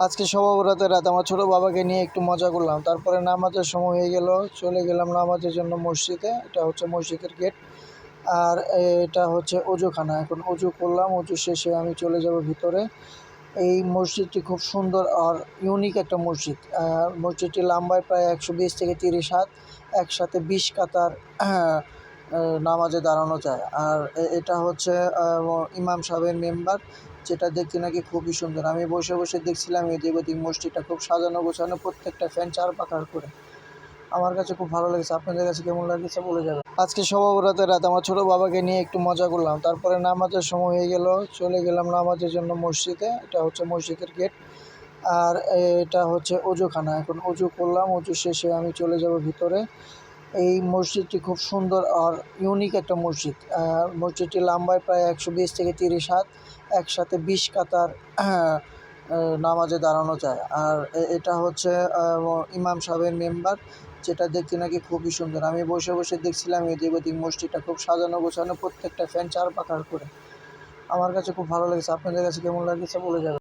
আজকে শবে বরাতের রাত আমার ছোট বাবাকে নিয়ে একটু মজা করলাম। তারপরে নামাজের সময় হয়ে গেল, চলে গেলাম নামাজের জন্য মসজিদে। এটা হচ্ছে মসজিদের গেট। আর এটা হচ্ছে অজুখানা। এখন অজু করলাম, অজু শেষে আমি চলে যাব ভিতরে। এই মসজিদটি খুব সুন্দর আর ইউনিক একটা মসজিদ। মসজিদটি লম্বায় প্রায় 120 থেকে 30 হাত, একসাথে 20 কাতার নামাজে দাঁড়ানো যায়। আর এটা হচ্ছে ইমাম সাহেবের মেম্বার, যেটা দেখতে নাকি খুবই সুন্দর। আমি বসে বসে দেখছিলাম এদিক ওদিক, মসজিদটা খুব সাজানো গোছানো, প্রত্যেকটা ফ্যান 4 পাখার করে। আমার কাছে খুব ভালো লেগেছে। আপনাদের কাছে কেমন লাগছে বলে যাবেন। আজকে শবে বরাতের রাত আমার ছোট বাবাকে নিয়ে একটু মজা করলাম। তারপরে নামাজের সময় হয়ে গেল, চলে গেলাম নামাজের জন্য মসজিদে। এটা হচ্ছে মসজিদের গেট। আর এটা হচ্ছে অজুখানা। এখন অজু করলাম, অজু শেষে আমি চলে যাব ভিতরে। এই মসজিদটি খুব সুন্দর আর ইউনিক একটা মসজিদ। মসজিদটি লম্বায় প্রায় 120 থেকে 30 হাত, একসাথে 20 কাতার নামাজে দাঁড়ানো যায়। আর এটা হচ্ছে ইমাম সাহেবের মেম্বার, যেটা দেখতে নাকি খুবই সুন্দর। আমি বসে বসে দেখছিলাম এদিক ওদিক, মসজিদটা খুব সাজানো গোছানো, প্রত্যেকটা ফ্যান 4 পাখার করে। আমার কাছে খুব ভালো লেগেছে। আপনাদের কাছে কেমন লাগছে বলে যাবেন।